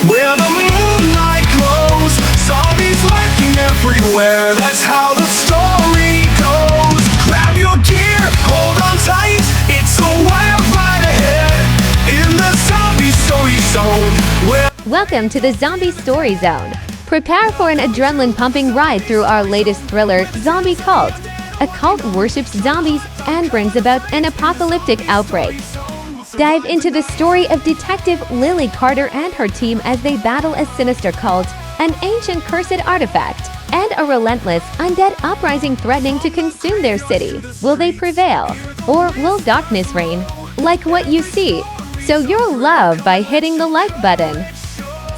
where the moonlight glows. Zombies lurking everywhere, that's how the story goes. Grab your gear, hold on tight, it's a wild ride ahead in the zombie story zone. Welcome to the Zombie Story Zone. Prepare for an adrenaline-pumping ride through our latest thriller, Zombie Cult. A cult worships zombies and brings about an apocalyptic outbreak. Dive into the story of Detective Lily Carter and her team as they battle a sinister cult, an ancient cursed artifact, and a relentless undead uprising threatening to consume their city. Will they prevail? Or will darkness reign? Like what you see. So you're loved by hitting the like button.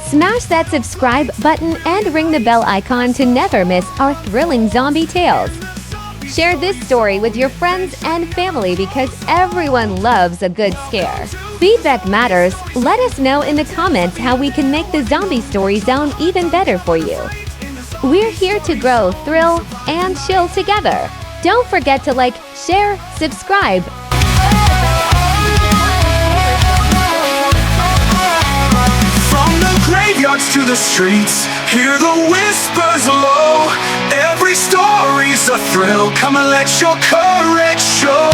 Smash that subscribe button and ring the bell icon to never miss our thrilling zombie tales. Share this story with your friends and family because everyone loves a good scare. Feedback matters. Let us know in the comments how we can make the Zombie Story Zone even better for you. We're here to grow, thrill, and chill together. Don't forget to like, share, subscribe. Graveyards to the streets, hear the whispers low. Every story's a thrill, come and let your courage show.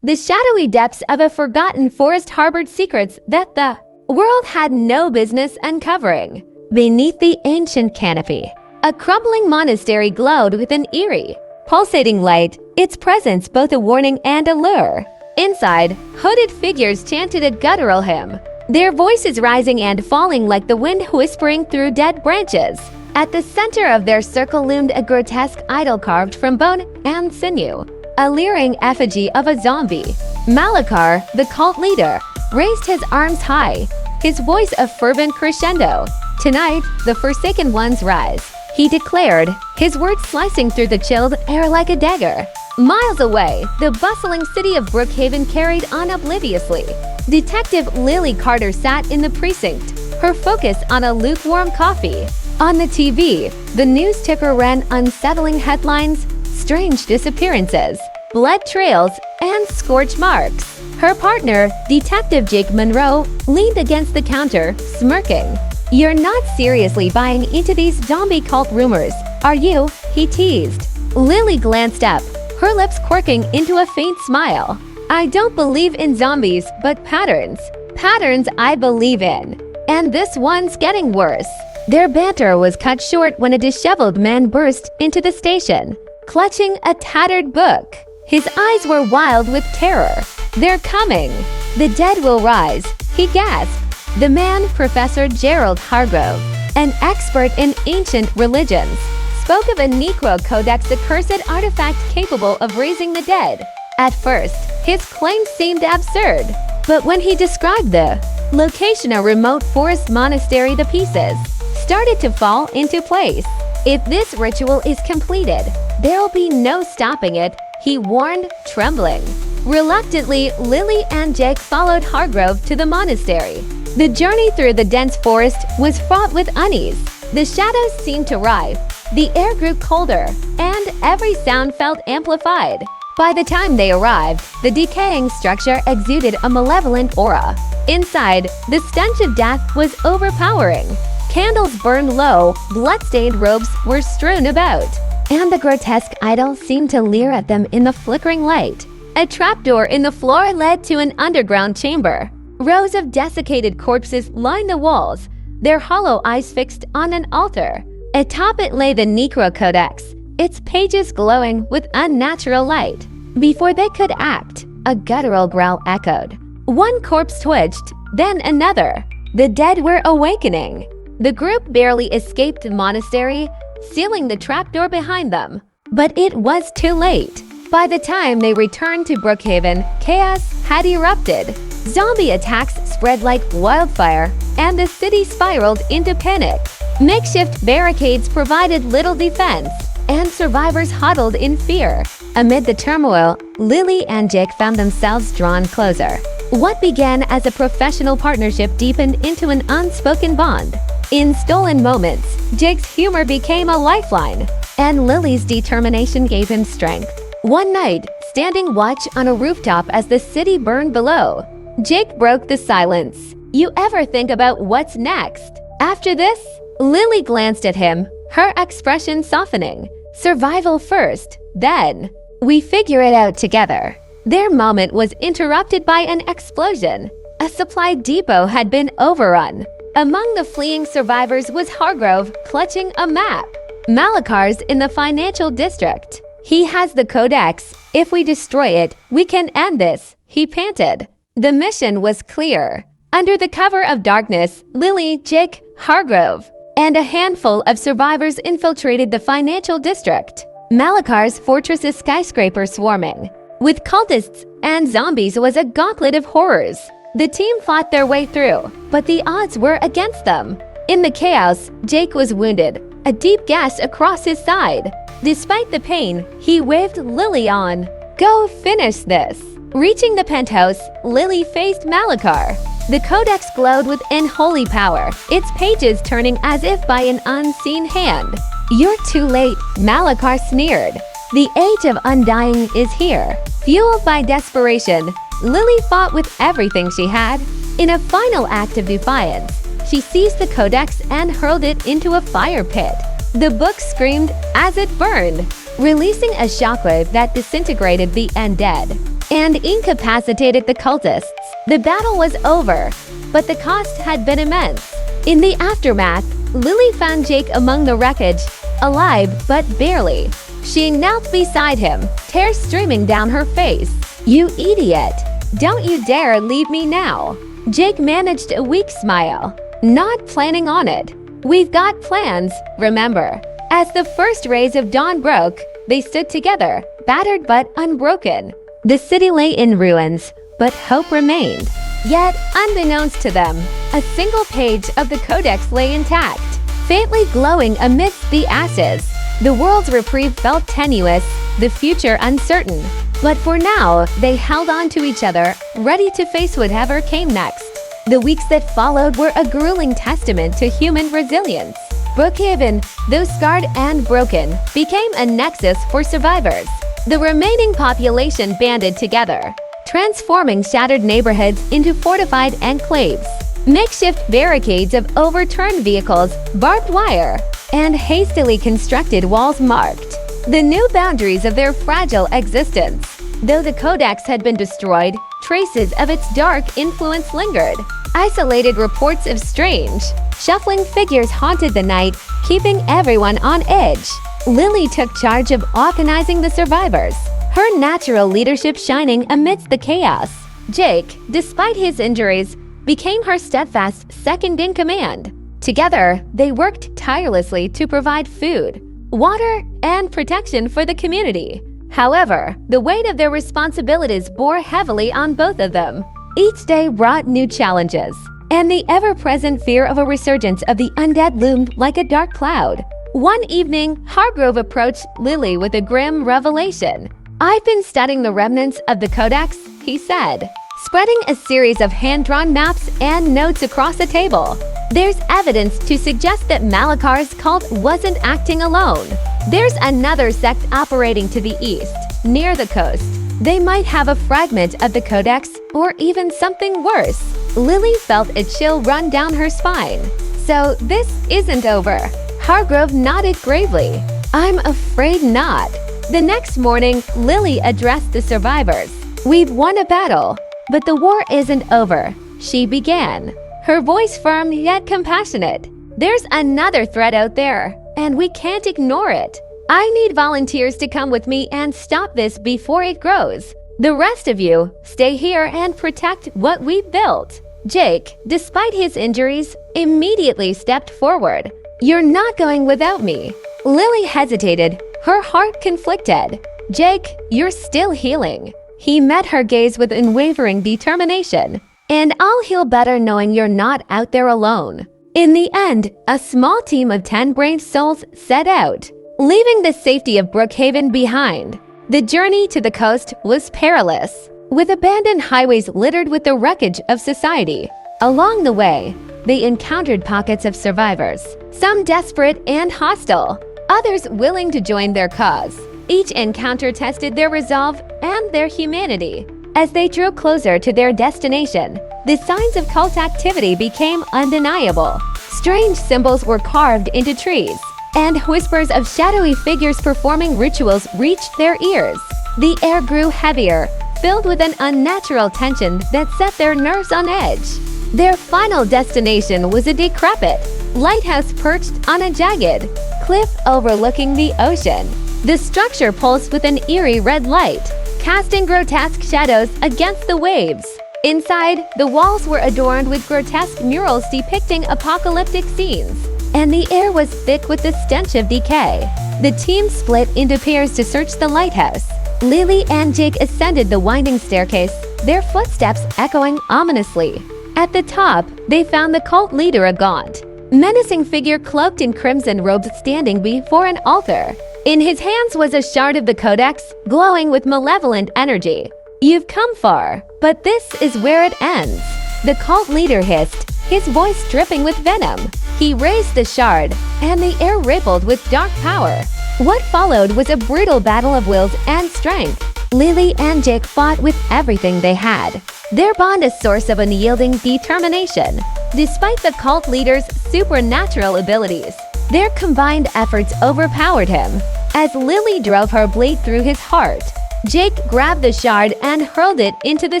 The shadowy depths of a forgotten forest harbored secrets that the world had no business uncovering. Beneath the ancient canopy, a crumbling monastery glowed with an eerie, pulsating light, its presence both a warning and a lure. Inside, hooded figures chanted a guttural hymn, their voices rising and falling like the wind whispering through dead branches. At the center of their circle loomed a grotesque idol carved from bone and sinew, a leering effigy of a zombie. Malakar, the cult leader, raised his arms high, his voice a fervent crescendo. Tonight, the Forsaken Ones rise, he declared, his words slicing through the chilled air like a dagger. Miles away, the bustling city of Brookhaven carried on obliviously. Detective Lily Carter sat in the precinct, her focus on a lukewarm coffee. On the TV, the news ticker ran unsettling headlines, strange disappearances, blood trails, and scorch marks. Her partner, Detective Jake Monroe, leaned against the counter, smirking. "You're not seriously buying into these zombie cult rumors, are you?" he teased. Lily glanced up, her lips quirking into a faint smile. "I don't believe in zombies, but patterns. Patterns I believe in. And this one's getting worse." Their banter was cut short when a disheveled man burst into the station, clutching a tattered book. His eyes were wild with terror. "They're coming. The dead will rise," he gasped. The man, Professor Gerald Hargrove, an expert in ancient religions, spoke of a Necro Codex, a cursed artifact capable of raising the dead. At first, his claims seemed absurd, but when he described the location, a remote forest monastery, the pieces started to fall into place. "If this ritual is completed, there'll be no stopping it," he warned, trembling. Reluctantly, Lily and Jake followed Hargrove to the monastery. The journey through the dense forest was fraught with unease. The shadows seemed to rise, the air grew colder, and every sound felt amplified. By the time they arrived, the decaying structure exuded a malevolent aura. Inside, the stench of death was overpowering. Candles burned low, blood-stained robes were strewn about, and the grotesque idol seemed to leer at them in the flickering light. A trapdoor in the floor led to an underground chamber. Rows of desiccated corpses lined the walls, their hollow eyes fixed on an altar. Atop it lay the Necro Codex, its pages glowing with unnatural light. Before they could act, a guttural growl echoed. One corpse twitched, then another. The dead were awakening. The group barely escaped the monastery, sealing the trapdoor behind them. But it was too late. By the time they returned to Brookhaven, chaos had erupted. Zombie attacks spread like wildfire, and the city spiraled into panic. Makeshift barricades provided little defense, and survivors huddled in fear. Amid the turmoil, Lily and Jake found themselves drawn closer. What began as a professional partnership deepened into an unspoken bond. In stolen moments, Jake's humor became a lifeline, and Lily's determination gave him strength. One night, standing watch on a rooftop as the city burned below, Jake broke the silence. You ever think about what's next? After this, Lily glanced at him, her expression softening. Survival first, then we figure it out together. Their moment was interrupted by an explosion. A supply depot had been overrun. Among the fleeing survivors was Hargrove, clutching a map. Malakar's in the financial district. He has the Codex. If we destroy it, we can end this, he panted. The mission was clear. Under the cover of darkness, Lily, Jake, Hargrove, and a handful of survivors infiltrated the financial district. Malakar's fortress's skyscraper swarming. With cultists and zombies was a gauntlet of horrors. The team fought their way through, but the odds were against them. In the chaos, Jake was wounded, a deep gash across his side. Despite the pain, he waved Lily on. Go finish this. Reaching the penthouse, Lily faced Malakar. The Codex glowed with unholy power, its pages turning as if by an unseen hand. You're too late, Malakar sneered. The age of undying is here. Fueled by desperation, Lily fought with everything she had. In a final act of defiance, she seized the Codex and hurled it into a fire pit. The book screamed as it burned, releasing a shockwave that disintegrated the undead and incapacitated the cultists. The battle was over, but the cost had been immense. In the aftermath, Lily found Jake among the wreckage, alive but barely. She knelt beside him, tears streaming down her face. You idiot! Don't you dare leave me now! Jake managed a weak smile, not planning on it. We've got plans, remember. As the first rays of dawn broke, they stood together, battered but unbroken. The city lay in ruins, but hope remained. Yet, unbeknownst to them, a single page of the Codex lay intact, faintly glowing amidst the ashes. The world's reprieve felt tenuous, the future uncertain. But for now, they held on to each other, ready to face whatever came next. The weeks that followed were a grueling testament to human resilience. Brookhaven, though scarred and broken, became a nexus for survivors. The remaining population banded together, transforming shattered neighborhoods into fortified enclaves. Makeshift barricades of overturned vehicles, barbed wire, and hastily constructed walls marked the new boundaries of their fragile existence. Though the Codex had been destroyed, traces of its dark influence lingered. Isolated reports of strange, shuffling figures haunted the night, keeping everyone on edge. Lily took charge of organizing the survivors, her natural leadership shining amidst the chaos. Jake, despite his injuries, became her steadfast second-in-command. Together, they worked tirelessly to provide food, water, and protection for the community. However, the weight of their responsibilities bore heavily on both of them. Each day brought new challenges, and the ever-present fear of a resurgence of the undead loomed like a dark cloud. One evening, Hargrove approached Lily with a grim revelation. I've been studying the remnants of the Codex, he said, spreading a series of hand-drawn maps and notes across the table. There's evidence to suggest that Malakar's cult wasn't acting alone. There's another sect operating to the east, near the coast. They might have a fragment of the Codex, or even something worse. Lily felt a chill run down her spine. So this isn't over. Hargrove nodded gravely. I'm afraid not. The next morning, Lily addressed the survivors. We've won a battle, but the war isn't over, she began, her voice firm yet compassionate. There's another threat out there, and we can't ignore it. I need volunteers to come with me and stop this before it grows. The rest of you, stay here and protect what we've built. Jake, despite his injuries, immediately stepped forward. You're not going without me. Lily hesitated, her heart conflicted. Jake, you're still healing. He met her gaze with unwavering determination. And I'll heal better knowing you're not out there alone. In the end, a small team of 10 brave souls set out, leaving the safety of Brookhaven behind. The journey to the coast was perilous, with abandoned highways littered with the wreckage of society. Along the way, they encountered pockets of survivors, some desperate and hostile, others willing to join their cause. Each encounter tested their resolve and their humanity. As they drew closer to their destination, the signs of cult activity became undeniable. Strange symbols were carved into trees, and whispers of shadowy figures performing rituals reached their ears. The air grew heavier, filled with an unnatural tension that set their nerves on edge. Their final destination was a decrepit lighthouse perched on a jagged cliff overlooking the ocean. The structure pulsed with an eerie red light, casting grotesque shadows against the waves. Inside, the walls were adorned with grotesque murals depicting apocalyptic scenes, and the air was thick with the stench of decay. The team split into pairs to search the lighthouse. Lily and Jake ascended the winding staircase, their footsteps echoing ominously. At the top, they found the cult leader, a gaunt, menacing figure cloaked in crimson robes standing before an altar. In his hands was a shard of the Codex, glowing with malevolent energy. "You've come far, but this is where it ends," the cult leader hissed, his voice dripping with venom. He raised the shard, and the air rippled with dark power. What followed was a brutal battle of wills and strength. Lily and Jake fought with everything they had, their bond a source of unyielding determination. Despite the cult leader's supernatural abilities, their combined efforts overpowered him. As Lily drove her blade through his heart, Jake grabbed the shard and hurled it into the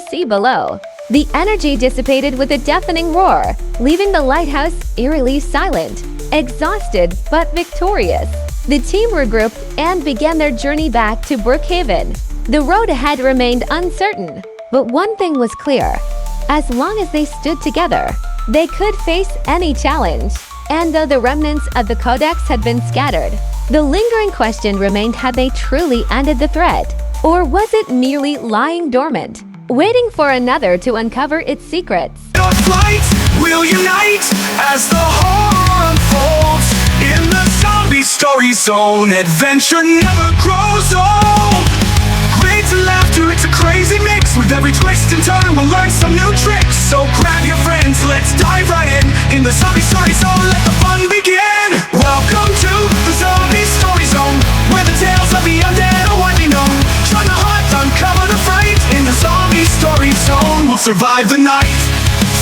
sea below. The energy dissipated with a deafening roar, leaving the lighthouse eerily silent, exhausted but victorious. The team regrouped and began their journey back to Brookhaven. The road ahead remained uncertain, but one thing was clear. As long as they stood together, they could face any challenge. And though the remnants of the Codex had been scattered, the lingering question remained: had they truly ended the threat? Or was it merely lying dormant, waiting for another to uncover its secrets? Our flight will unite as the horror unfolds. In the zombie story zone, adventure never grows old. Grades and laughter, it's a crazy mix. With every twist and turn, we'll learn some new tricks. So grab your friends, let's dive right in the zombie story zone, let the fun begin. Welcome to the zombie story zone, where the tales of the undead are widely known. Trying to hunt, uncover the fright. In the zombie story zone, we'll survive the night.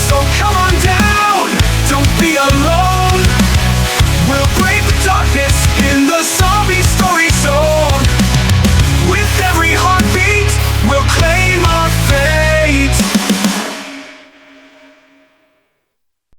So come on down, don't be alone.